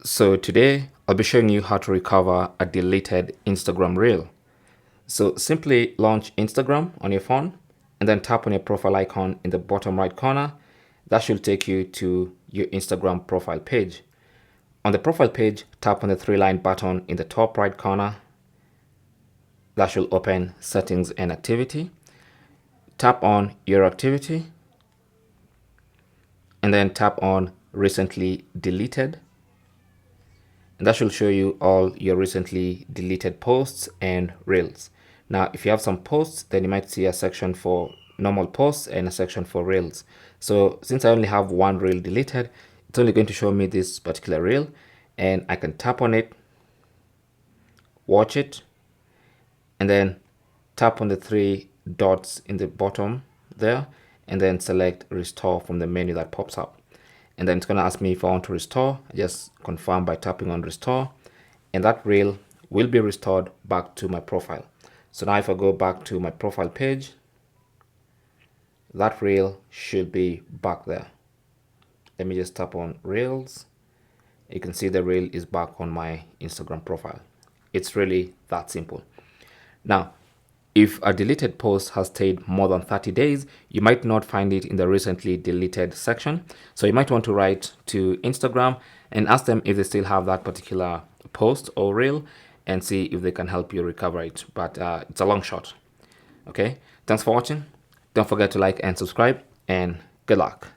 So today I'll be showing you how to recover a deleted Instagram reel. So simply launch Instagram on your phone and then tap on your profile icon in the bottom right corner. That should take you to your Instagram profile page. On the profile page, tap on the three-line button in the top right corner. That should open settings and activity. Tap on your activity and then tap on recently deleted. And that should show you all your recently deleted posts and reels. Now, if you have some posts, then you might see a section for normal posts and a section for reels. So since I only have one reel deleted, it's only going to show me this particular reel, and I can tap on it, watch it, and then tap on the three dots in the bottom there, and then select restore from the menu that pops up. And then it's going to ask me if I want to restore. I just confirm by tapping on restore, and that reel will be restored back to my profile. So now if I go back to my profile page, that reel should be back there. Let me just tap on reels. You can see the reel is back on my Instagram profile. It's really that simple. Now, if a deleted post has stayed more than 30 days, you might not find it in the recently deleted section. So you might want to write to Instagram and ask them if they still have that particular post or reel and see if they can help you recover it. But it's a long shot. Okay, thanks for watching. Don't forget to like and subscribe, and good luck.